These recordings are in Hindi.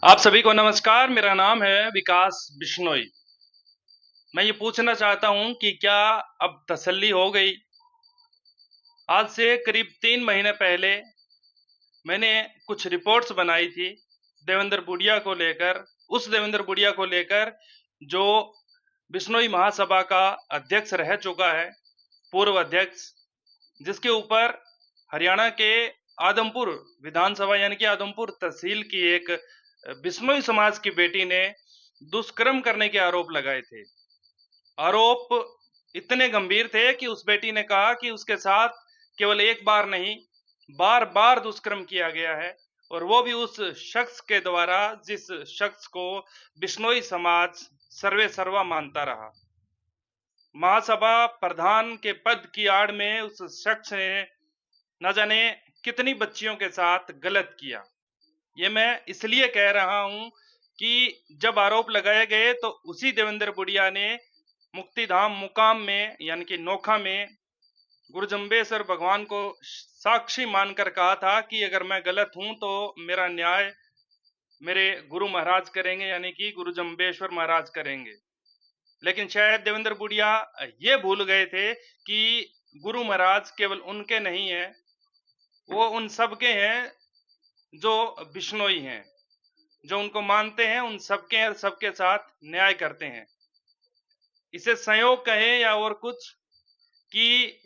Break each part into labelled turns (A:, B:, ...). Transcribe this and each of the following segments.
A: आप सभी को नमस्कार। मेरा नाम है विकास बिश्नोई। मैं ये पूछना चाहता हूं कि क्या अब तसल्ली हो गई? आज से करीब 3 महीने पहले मैंने कुछ रिपोर्ट्स बनाई थी देवेंद्र बुडिया को लेकर, उस देवेंद्र बुडिया को लेकर जो बिश्नोई महासभा का अध्यक्ष रह चुका है, पूर्व अध्यक्ष, जिसके ऊपर हरियाणा के आदमपुर विधानसभा यानी कि आदमपुर तहसील की एक बिश्नोई समाज की बेटी ने दुष्कर्म करने के आरोप लगाए थे। आरोप इतने गंभीर थे कि उस बेटी ने कहा कि उसके साथ केवल एक बार नहीं, बार बार दुष्कर्म किया गया है, और वो भी उस शख्स के द्वारा जिस शख्स को बिश्नोई समाज सर्वे सर्वा मानता रहा। महासभा प्रधान के पद की आड़ में उस शख्स ने न जाने कितनी बच्चियों के साथ गलत किया। ये मैं इसलिए कह रहा हूं कि जब आरोप लगाए गए तो उसी देवेंद्र बुडिया ने मुक्तिधाम मुकाम में यानी कि नोखा में गुरु जम्बेश्वर भगवान को साक्षी मानकर कहा था कि अगर मैं गलत हूं तो मेरा न्याय मेरे गुरु महाराज करेंगे, यानी कि गुरु जम्बेश्वर महाराज करेंगे। लेकिन शायद देवेंद्र बुडिया ये भूल गए थे कि गुरु महाराज केवल उनके नहीं है, वो उन सबके हैं जो बिश्नोई हैं, जो उनको मानते हैं, उन सबके और सबके साथ न्याय करते हैं। इसे संयोग कहें या और कुछ, कि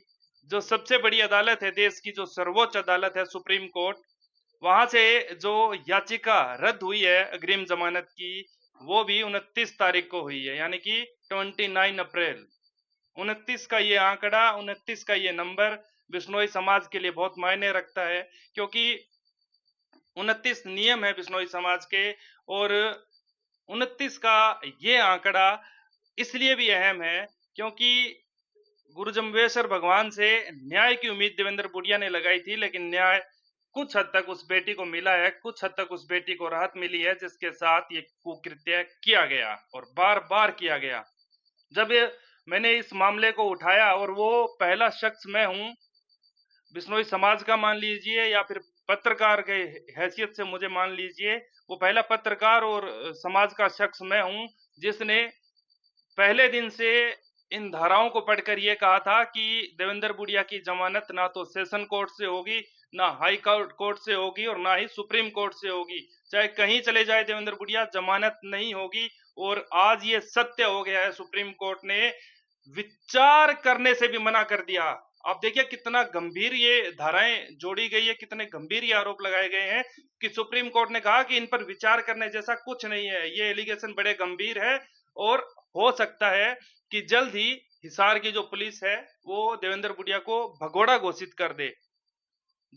A: जो सबसे बड़ी अदालत है देश की, जो सर्वोच्च अदालत है सुप्रीम कोर्ट, वहां से जो याचिका रद्द हुई है अग्रिम जमानत की, वो भी 29 तारीख को हुई है, यानी कि 29 अप्रैल। 29 का ये आंकड़ा, 29 का ये नंबर बिश्नोई समाज के लिए बहुत मायने रखता है, क्योंकि 29 नियम है बिश्नोई समाज के, और 29 का ये आंकड़ा इसलिए भी अहम है क्योंकि गुरु जम्बेश्वर भगवान से न्याय की उम्मीद देवेंद्र बुडिया ने लगाई थी, लेकिन न्याय कुछ हद तक उस बेटी को मिला है, कुछ हद तक उस बेटी को राहत मिली है, जिसके साथ ये कुकृत्य किया गया और बार बार किया गया। जब मैंने इस मामले को उठाया, और वो पहला शख्स मैं हूं बिश्नोई समाज का, मान लीजिए, या फिर पत्रकार के हैसियत से मुझे मान लीजिए, वो पहला पत्रकार और समाज का शख्स मैं हूं जिसने पहले दिन से इन धाराओं को पढ़कर यह कहा था कि देवेंद्र बुडिया की जमानत ना तो सेशन कोर्ट से होगी, ना हाई कोर्ट से होगी, और ना ही सुप्रीम कोर्ट से होगी। चाहे कहीं चले जाए देवेंद्र बुडिया, जमानत नहीं होगी। और आज ये सत्य हो गया है, सुप्रीम कोर्ट ने विचार करने से भी मना कर दिया। आप देखिए कितना गंभीर ये धाराएं जोड़ी गई है, कितने गंभीर ये आरोप लगाए गए हैं कि सुप्रीम कोर्ट ने कहा कि इन पर विचार करने जैसा कुछ नहीं है, ये एलिगेशन बड़े गंभीर है, और हो सकता है कि जल्द ही हिसार की जो पुलिस है वो देवेंद्र बुडिया को भगोड़ा घोषित कर दे।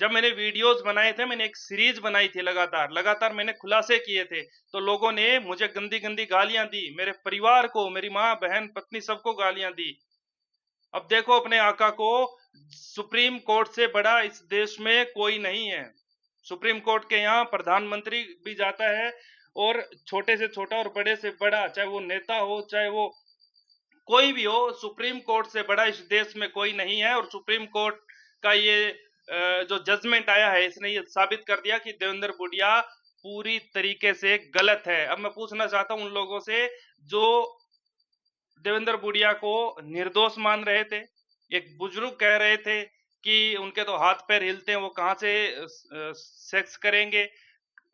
A: जब मैंने वीडियोस बनाए थे, मैंने एक सीरीज बनाई थी, लगातार मैंने खुलासे किए थे, तो लोगों ने मुझे गंदी गंदी गालियां दी, मेरे परिवार को, मेरी माँ बहन पत्नी सबको गालियां दी। अब देखो अपने आका को, सुप्रीम कोर्ट से बड़ा इस देश में कोई नहीं है। सुप्रीम कोर्ट के यहाँ प्रधानमंत्री भी जाता है, और छोटे से छोटा और बड़े से बड़ा, चाहे वो नेता हो चाहे वो कोई भी हो, सुप्रीम कोर्ट से बड़ा इस देश में कोई नहीं है। और सुप्रीम कोर्ट का ये जो जजमेंट आया है, इसने ये साबित कर दिया कि देवेंद्र बुडिया पूरी तरीके से गलत है। अब मैं पूछना चाहता हूं उन लोगों से जो देवेंद्र बुडिया को निर्दोष मान रहे थे। एक बुजुर्ग कह रहे थे कि उनके तो हाथ पैर हिलते हैं, वो कहां से सेक्स करेंगे।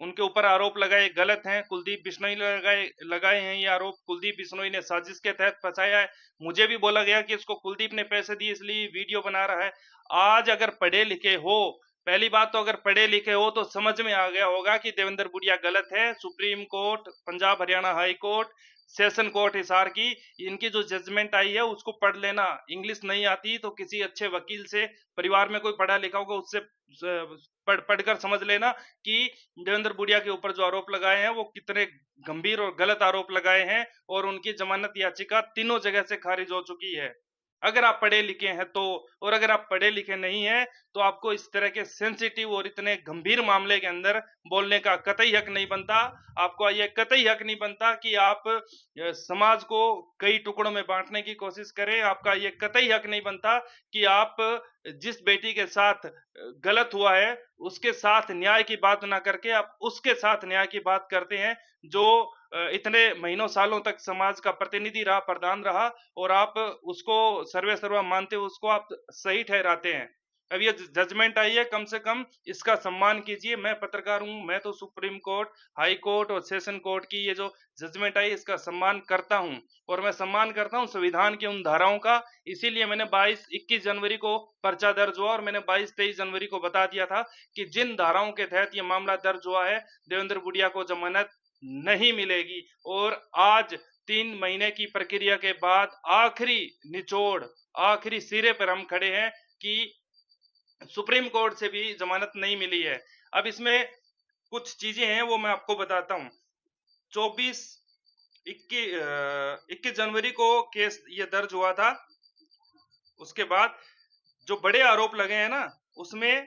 A: उनके ऊपर आरोप लगाए गलत हैं, कुलदीप बिश्नोई लगाए लगाए हैं ये आरोप, कुलदीप बिश्नोई ने साजिश के तहत फंसाया है। मुझे भी बोला गया कि इसको कुलदीप ने पैसे दिए इसलिए वीडियो बना रहा है। आज अगर पढ़े लिखे हो, पहली बात तो अगर पढ़े लिखे हो तो समझ में आ गया होगा कि देवेंद्र बुडिया गलत है। Supreme court, Punjab Haryana high court, session court Hisar की, इनकी जो जजमेंट आई है उसको पढ़ लेना। इंग्लिश नहीं आती तो किसी अच्छे वकील से, परिवार में कोई पढ़ा लिखा होगा उससे पढ़कर समझ लेना कि देवेंद्र बुडिया के ऊपर जो आरोप लगाए हैं वो कितने गंभीर और गलत आरोप लगाए हैं, और उनकी जमानत याचिका तीनों जगह से खारिज हो चुकी है। अगर आप पढ़े लिखे हैं तो। और अगर आप पढ़े लिखे नहीं हैं तो आपको इस तरह के सेंसिटिव और इतने गंभीर मामले के अंदर बोलने का कतई हक नहीं बनता। आपको ये कतई हक नहीं बनता कि आप समाज को कई टुकड़ों में बांटने की कोशिश करें। आपका ये कतई हक नहीं बनता कि आप जिस बेटी के साथ गलत हुआ है उसके साथ न्याय की बात ना करके आप उसके साथ न्याय की बात करते हैं, जो इतने महीनों सालों तक समाज का प्रतिनिधि रहा, प्रधान रहा, और आप उसको सर्वे सर्वा मानते हो, उसको आप सही ठहराते हैं। अब ये जजमेंट आई है, कम से कम इसका सम्मान कीजिए। मैं पत्रकार हूं, मैं तो सुप्रीम कोर्ट, हाई कोर्ट और सेशन कोर्ट की ये जो जजमेंट आई इसका सम्मान करता हूं। और मैं सम्मान करता हूं संविधान की उन धाराओं का। इसीलिए मैंने 21 जनवरी को पर्चा दर्ज हुआ और मैंने 23 जनवरी को बता दिया था कि जिन धाराओं के तहत ये मामला दर्ज हुआ है, देवेंद्र बुडिया को जमानत नहीं मिलेगी। और आज 3 महीने की प्रक्रिया के बाद आखिरी निचोड़, आखिरी सिरे पर हम खड़े हैं कि सुप्रीम कोर्ट से भी जमानत नहीं मिली है। अब इसमें कुछ चीजें हैं वो मैं आपको बताता हूं। 24 21 जनवरी को केस ये दर्ज हुआ था। उसके बाद जो बड़े आरोप लगे हैं ना, उसमें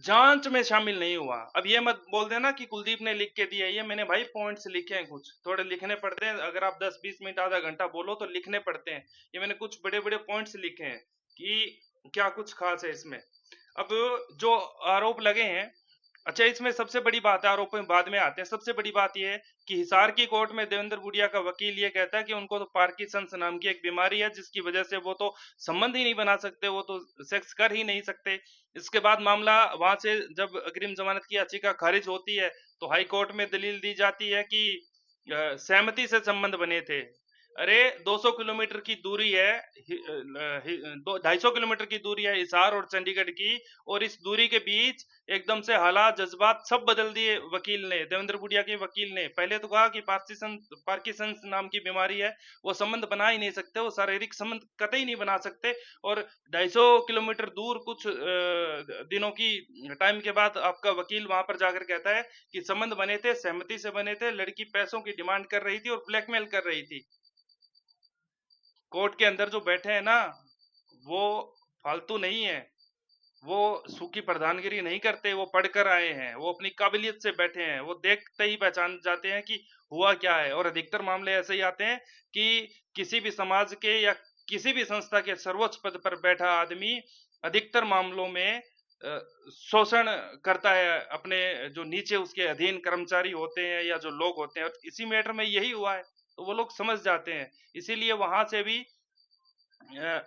A: जांच में शामिल नहीं हुआ। अब ये मत बोल देना कि कुलदीप ने लिख के दिया। ये मैंने भाई पॉइंट्स लिखे हैं, कुछ थोड़े लिखने पड़ते हैं। अगर आप 10-20 मिनट आधा घंटा बोलो तो लिखने पड़ते हैं। ये मैंने कुछ बड़े बड़े पॉइंट्स लिखे हैं कि क्या कुछ खास है इसमें। अब जो आरोप लगे हैं, अच्छा इसमें सबसे बड़ी बात है, आरोप में बाद में आते हैं। सबसे बड़ी बात यह है कि हिसार की कोर्ट में देवेंद्र बुडिया का वकील ये कहता है कि उनको तो पार्किंसंस नाम की एक बीमारी है, जिसकी वजह से वो तो संबंध ही नहीं बना सकते, वो तो सेक्स कर ही नहीं सकते। इसके बाद मामला वहां से जब अग्रिम जमानत की याचिका खारिज होती है तो हाई कोर्ट में दलील दी जाती है कि सहमति से संबंध बने थे। अरे 200 किलोमीटर की दूरी है, 250 किलोमीटर की दूरी है हिसार और चंडीगढ़ की, और इस दूरी के बीच एकदम से हालात जज्बात सब बदल दिए वकील ने, देवेंद्र बुडिया के वकील ने। पहले तो कहा कि पार्किंसंस नाम की बीमारी है, वो संबंध बना ही नहीं सकते, वो शारीरिक संबंध कतई नहीं बना सकते। और 250 किलोमीटर दूर कुछ दिनों की टाइम के बाद आपका वकील वहां पर जाकर कहता है कि संबंध बने थे, सहमति से बने थे, लड़की पैसों की डिमांड कर रही थी और ब्लैकमेल कर रही थी। कोर्ट के अंदर जो बैठे हैं ना, वो फालतू नहीं है, वो सूखी प्रधानगिरी नहीं करते, वो पढ़कर आए हैं, वो अपनी काबिलियत से बैठे हैं, वो देखते ही पहचान जाते हैं कि हुआ क्या है। और अधिकतर मामले ऐसे ही आते हैं कि किसी भी समाज के या किसी भी संस्था के सर्वोच्च पद पर बैठा आदमी अधिकतर मामलों में शोषण करता है अपने जो नीचे उसके अधीन कर्मचारी होते हैं या जो लोग होते हैं। और इसी मैटर में यही हुआ है, तो वो लोग समझ जाते हैं। इसीलिए वहां से भी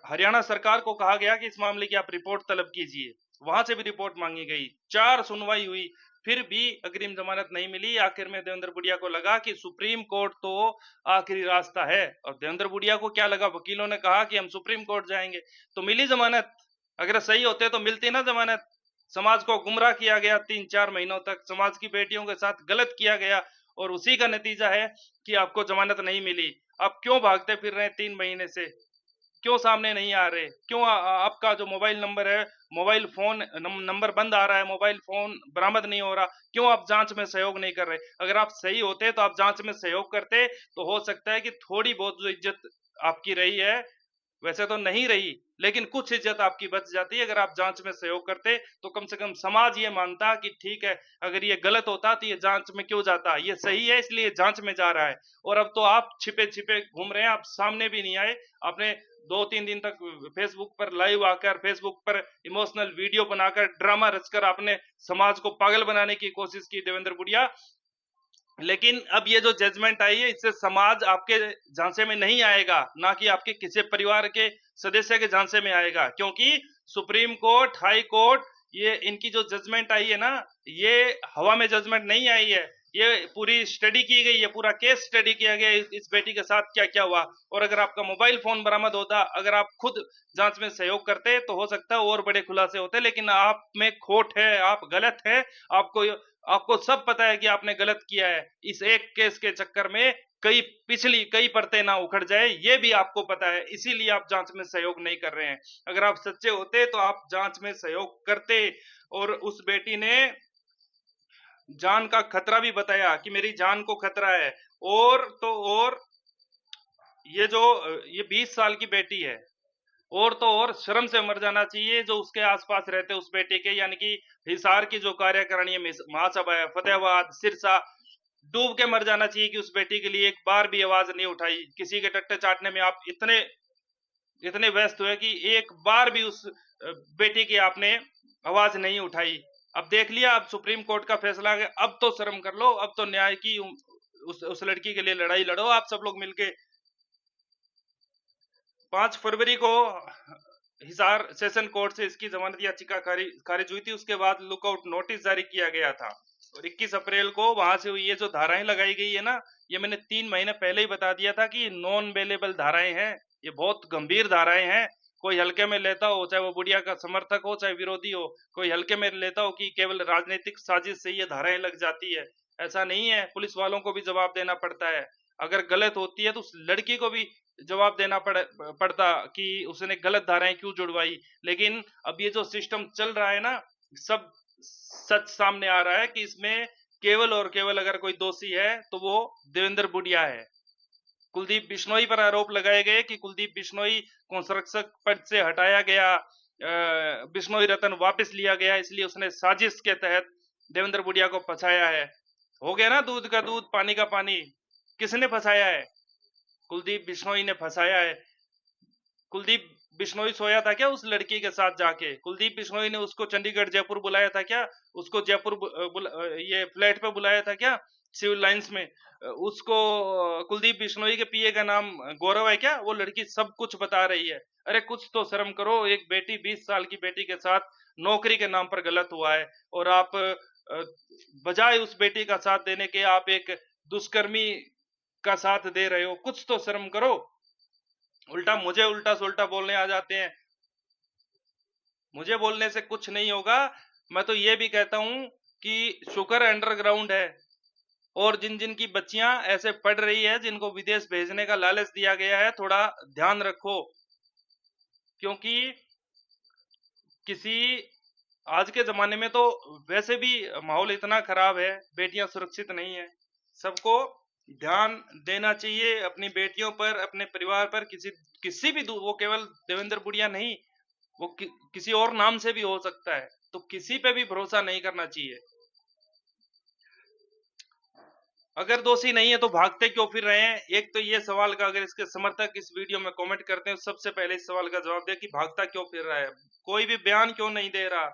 A: हरियाणा सरकार को कहा गया कि इस मामले की आप रिपोर्ट तलब कीजिए। वहां से भी रिपोर्ट मांगी गई, 4 सुनवाई हुई, फिर भी अग्रिम जमानत नहीं मिली। आखिर में देवेंद्र बुडिया को लगा कि सुप्रीम कोर्ट तो आखिरी रास्ता है। और देवेंद्र बुडिया को क्या लगा, वकीलों ने कहा कि हम सुप्रीम कोर्ट जाएंगे, तो मिली जमानत। अगर सही होते तो मिलती ना जमानत। समाज को गुमराह किया गया 3-4 महीनों तक, समाज की बेटियों के साथ गलत किया गया, और उसी का नतीजा है कि आपको जमानत नहीं मिली। आप क्यों भागते फिर रहे 3 महीने से? क्यों सामने नहीं आ रहे? क्यों आपका जो मोबाइल नंबर है, मोबाइल फोन नंबर बंद आ रहा है, मोबाइल फोन बरामद नहीं हो रहा? क्यों आप जांच में सहयोग नहीं कर रहे? अगर आप सही होते तो आप जांच में सहयोग करते, तो हो सकता है कि थोड़ी बहुत जो इज्जत आपकी रही है, वैसे तो नहीं रही, लेकिन कुछ इज्जत आपकी बच जाती है। अगर आप जांच में सहयोग करते तो कम से कम समाज ये मानता कि ठीक है, अगर ये गलत होता तो ये जांच में क्यों जाता, ये सही है इसलिए जांच में जा रहा है। और अब तो आप छिपे छिपे घूम रहे हैं, आप सामने भी नहीं आए। आपने 2-3 दिन तक फेसबुक पर लाइव आकर, फेसबुक पर इमोशनल वीडियो बनाकर, ड्रामा रचकर आपने समाज को पागल बनाने की कोशिश की देवेंद्र बुडिया। लेकिन अब ये जो जजमेंट आई है, इससे समाज आपके झांसे में नहीं आएगा, ना कि आपके किसी परिवार के सदस्य के झांसे में आएगा। क्योंकि सुप्रीम कोर्ट, हाई कोर्ट, ये इनकी जो जजमेंट आई है ना, ये हवा में जजमेंट नहीं आई है। ये पूरी स्टडी की गई है, पूरा केस स्टडी किया गया इस बेटी के साथ क्या क्या हुआ। और अगर आपका मोबाइल फोन बरामद होता, अगर आप खुद जांच में सहयोग करते, तो हो सकता है और बड़े खुलासे होते। लेकिन आप में खोट है, आप गलत है, आपको आपको सब पता है कि आपने गलत किया है। इस एक केस के चक्कर में कई परतें ना उखड़ जाए, ये भी आपको पता है, इसीलिए आप जांच में सहयोग नहीं कर रहे हैं। अगर आप सच्चे होते तो आप जांच में सहयोग करते। और उस बेटी ने जान का खतरा भी बताया कि मेरी जान को खतरा है। और तो और ये 20 साल की बेटी है, और तो और शर्म से मर जाना चाहिए जो उसके आसपास रहते उस बेटे के, यानी कि हिसार की जो कार्यकारिणी है, महासभा है, फतेहाबाद, सिरसा, डूब के मर जाना चाहिए कि उस बेटी के लिए एक बार भी आवाज नहीं उठाई। किसी के टट्टे चाटने में आप इतने इतने व्यस्त हुए कि एक बार भी उस बेटी की आपने आवाज नहीं उठाई। अब देख लिया, अब सुप्रीम कोर्ट का फैसला आ गया, अब तो शर्म कर लो, अब तो न्याय की उस लड़की के लिए लड़ाई लड़ो आप सब लोग मिलके। 5 फरवरी को हिसार सेशन कोर्ट से इसकी जमानत याचिका खारिज हुई थी। उसके बाद लुकआउट नोटिस जारी किया गया था और 21 अप्रैल को वहां से ये जो धाराएं लगाई गई है ना, ये मैंने 3 महीने पहले ही बता दिया था कि नॉन बेलेबल धाराएं हैं, ये बहुत गंभीर धाराएं हैं। कोई हल्के में लेता हो, चाहे वो बुढ़िया का समर्थक हो चाहे विरोधी हो, कोई हल्के में लेता हो कि केवल राजनीतिक साजिश से ये धाराएं लग जाती है, ऐसा नहीं है। पुलिस वालों को भी जवाब देना पड़ता है। अगर गलत होती है तो उस लड़की को भी जवाब देना पड़ता कि उसने गलत धाराएं क्यों जुड़वाई। लेकिन अब ये जो सिस्टम चल रहा है ना, सब सच सामने आ रहा है कि इसमें केवल और केवल अगर कोई दोषी है तो वो देवेंद्र बुडिया है। कुलदीप बिश्नोई पर आरोप लगाए गए कि कुलदीप बिश्नोई को संरक्षक पद से हटाया गया, बिश्नोई रतन वापस लिया गया, इसलिए उसने साजिश के तहत देवेंद्र बुडिया को फंसाया है। हो गया ना, दूध का दूध पानी का पानी। किसने फंसाया है? कुलदीप बिश्नोई ने फंसाया है। कुलदीप बिश्नोई सोया था क्या उस लड़की के साथ जाके? कुलदीप बिश्नोई ने उसको चंडीगढ़ जयपुर बुलाया था क्या? उसको जयपुर ये फ्लैट पे बुलाया था क्या सिविल लाइंस में? उसको कुलदीप बिश्नोई के पीए का नाम गौरव है क्या? वो लड़की सब कुछ बता रही है। अरे कुछ तो शर्म करो। एक बेटी, 20 साल की बेटी के साथ नौकरी के नाम पर गलत हुआ है और आप बजाय उस बेटी का साथ देने के आप एक दुष्कर्मी का साथ दे रहे हो। कुछ तो शर्म करो। उल्टा मुझे उल्टा सुल्टा बोलने आ जाते हैं। मुझे बोलने से कुछ नहीं होगा। मैं तो ये भी कहता हूं कि शुक्र अंडरग्राउंड है और जिन जिन की बच्चियां ऐसे पढ़ रही है, जिनको विदेश भेजने का लालच दिया गया है, थोड़ा ध्यान रखो। क्योंकि किसी आज के जमाने में तो वैसे भी माहौल इतना खराब है, बेटियां सुरक्षित नहीं है। सबको ध्यान देना चाहिए अपनी बेटियों पर, अपने परिवार पर। किसी किसी भी वो केवल देवेंद्र बुडिया नहीं, वो किसी और नाम से भी हो सकता है, तो किसी पे भी भरोसा नहीं करना चाहिए। अगर दोषी नहीं है तो भागते क्यों फिर रहे हैं? एक तो ये सवाल का अगर इसके समर्थक इस वीडियो में कमेंट करते हैं, सबसे पहले इस सवाल का जवाब दे कि भागता क्यों फिर रहा है? कोई भी बयान क्यों नहीं दे रहा?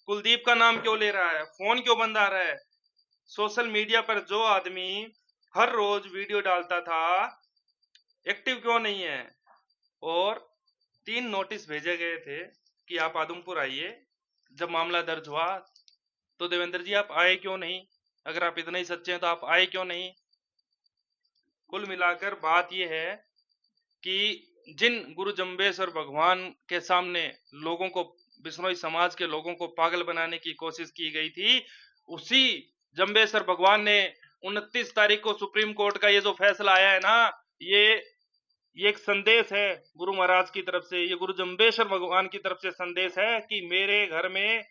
A: कुलदीप का नाम क्यों ले रहा है? फोन क्यों बंद आ रहा है? सोशल मीडिया पर जो आदमी हर रोज वीडियो डालता था, एक्टिव क्यों नहीं है? और 3 नोटिस भेजे गए थे कि आप आदमपुर आइए। जब मामला दर्ज हुआ तो देवेंद्र जी आप आए क्यों नहीं? अगर आप इतने ही सच्चे हैं तो आप आए क्यों नहीं? कुल मिलाकर बात यह है कि जिन गुरु जम्बेश्वर भगवान के सामने लोगों को, बिश्नोई समाज के लोगों को पागल बनाने की कोशिश की गई थी, उसी जम्बेश्वर भगवान ने 29 तारीख को सुप्रीम कोर्ट का ये जो फैसला आया है ना, ये एक संदेश है गुरु महाराज की तरफ से, ये गुरु जम्बेश्वर भगवान की तरफ से संदेश है कि मेरे घर में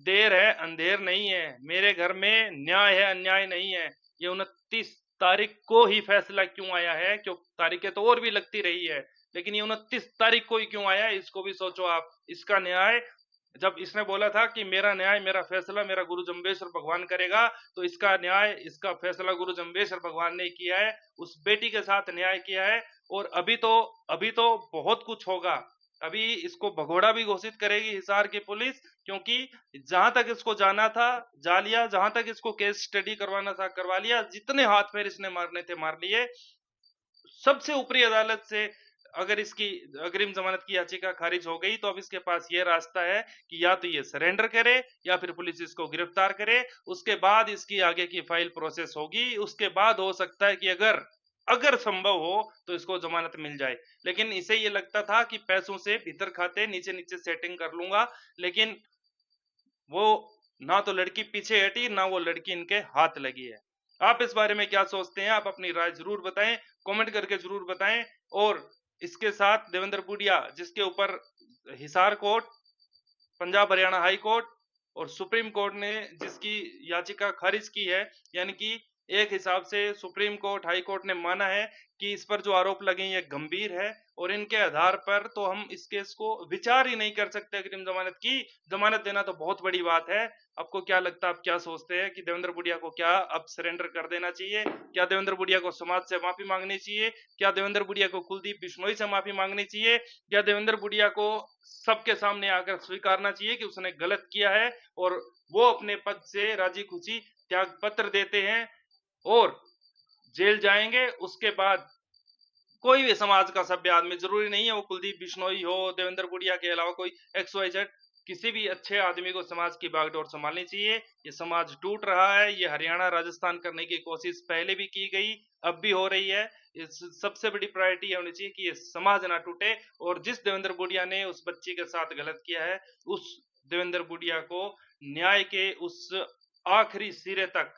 A: देर है अंधेर नहीं है, मेरे घर में न्याय है अन्याय नहीं है। ये 29 तारीख को ही फैसला क्यों आया है? क्यों तारीखें तो और भी लगती रही है, लेकिन ये 29 तारीख को ही क्यों आया है, इसको भी सोचो आप। इसका न्याय, जब इसने बोला था कि मेरा न्याय मेरा फैसला मेरा गुरु जम्बेश्वर भगवान करेगा, तो इसका न्याय इसका फैसला गुरु जम्बेश्वर भगवान ने किया है, उस बेटी के साथ न्याय किया है। और अभी तो बहुत कुछ होगा। अभी इसको भगोड़ा भी घोषित करेगी हिसार की पुलिस, क्योंकि जहां तक इसको जाना था जा लिया, जहां तक इसको केस स्टडी करवाना था करवा लिया, जितने हाथ पैर इसने मारने थे मार लिए। सबसे ऊपरी अदालत से अगर इसकी अग्रिम जमानत की याचिका खारिज हो गई तो अब इसके पास ये रास्ता है कि या तो ये सरेंडर करे या फिर पुलिस इसको गिरफ्तार करे। उसके बाद इसकी आगे की फाइल प्रोसेस होगी। उसके बाद हो सकता है कि अगर अगर संभव हो तो इसको जमानत मिल जाए। लेकिन इसे ये लगता था कि पैसों से भीतर खाते नीचे नीचे सेटिंग कर लूंगा, लेकिन वो ना तो लड़की पीछे हटी ना वो लड़की इनके हाथ लगी है। आप इस बारे में क्या सोचते हैं? आप अपनी राय जरूर बताएं, कमेंट करके जरूर बताएं। और इसके साथ देवेंद्र बुडिया, जिसके ऊपर Hisar court, Punjab Haryana high court और सुप्रीम कोर्ट ने जिसकी याचिका खारिज की है, यानी कि एक हिसाब से सुप्रीम कोर्ट, हाई कोर्ट ने माना है कि इस पर जो आरोप लगे हैं ये गंभीर है और इनके आधार पर तो हम इस केस को विचार ही नहीं कर सकते अग्रिम जमानत की। जमानत देना तो बहुत बड़ी बात है। आपको क्या लगता है, आप क्या सोचते हैं कि देवेंद्र बुडिया को क्या अब सरेंडर कर देना चाहिए? क्या देवेंद्र बुडिया को समाज से माफी मांगनी चाहिए? क्या देवेंद्र बुडिया को कुलदीप बिश्नोई से माफी मांगनी चाहिए? क्या देवेंद्र बुडिया को सबके सामने आकर स्वीकारना चाहिए कि उसने गलत किया है और वो अपने पद से राजी खुशी त्याग पत्र देते हैं और जेल जाएंगे? उसके बाद कोई भी समाज का सभ्य आदमी, जरूरी नहीं है वो कुलदीप बिश्नोई हो, देवेंद्र बुडिया के अलावा कोई एक्स वाई जेड, किसी भी अच्छे आदमी को समाज की बागडोर संभालनी चाहिए। ये समाज टूट रहा है, ये हरियाणा राजस्थान करने की कोशिश पहले भी की गई, अब भी हो रही है। इस सबसे बड़ी प्रायोरिटी ये होनी चाहिए कि ये समाज ना टूटे और जिस देवेंद्र बुडिया ने उस बच्ची के साथ गलत किया है, उस देवेंद्र बुडिया को न्याय के उस आखिरी सिरे तक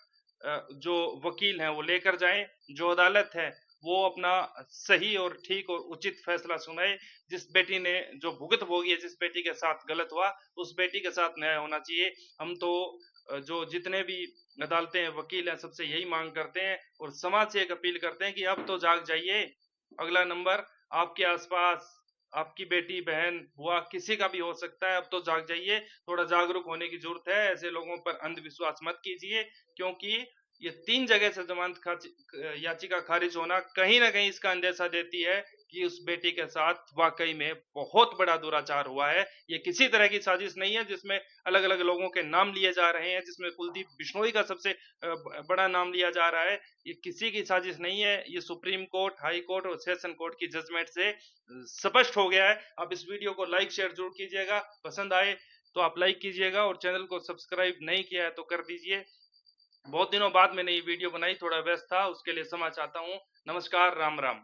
A: जो वकील हैं वो लेकर जाएं, जो अदालत है वो अपना सही और ठीक और उचित फैसला सुनाए। जिस बेटी ने जो भुगत भोगी है, जिस बेटी के साथ गलत हुआ, उस बेटी के साथ न्याय होना चाहिए। हम तो जो जितने भी अदालतें हैं, वकील हैं, सबसे यही मांग करते हैं और समाज से एक अपील करते हैं कि अब तो जाग जाइए। अगला नंबर आपके आसपास आपकी बेटी, बहन, बुआ किसी का भी हो सकता है। अब तो जाग जाइए, थोड़ा जागरूक होने की जरूरत है। ऐसे लोगों पर अंधविश्वास मत कीजिए, क्योंकि ये 3 जगह से याचिका खारिज होना कहीं ना कहीं इसका अंदेशा देती है कि उस बेटी के साथ वाकई में बहुत बड़ा दुराचार हुआ है। ये किसी तरह की साजिश नहीं है जिसमें अलग अलग लोगों के नाम लिए जा रहे हैं, जिसमें कुलदीप बिश्नोई का सबसे बड़ा नाम लिया जा रहा है। ये किसी की साजिश नहीं है, ये सुप्रीम कोर्ट, हाई कोर्ट और सेशन कोर्ट की जजमेंट से स्पष्ट हो गया है। आप इस वीडियो को लाइक शेयर जरूर कीजिएगा, पसंद आए तो आप लाइक कीजिएगा और चैनल को सब्सक्राइब नहीं किया है तो कर दीजिए। बहुत दिनों बाद मैंने ये वीडियो बनाई, थोड़ा व्यस्त था, उसके लिए क्षमा चाहता हूँ। नमस्कार, राम राम।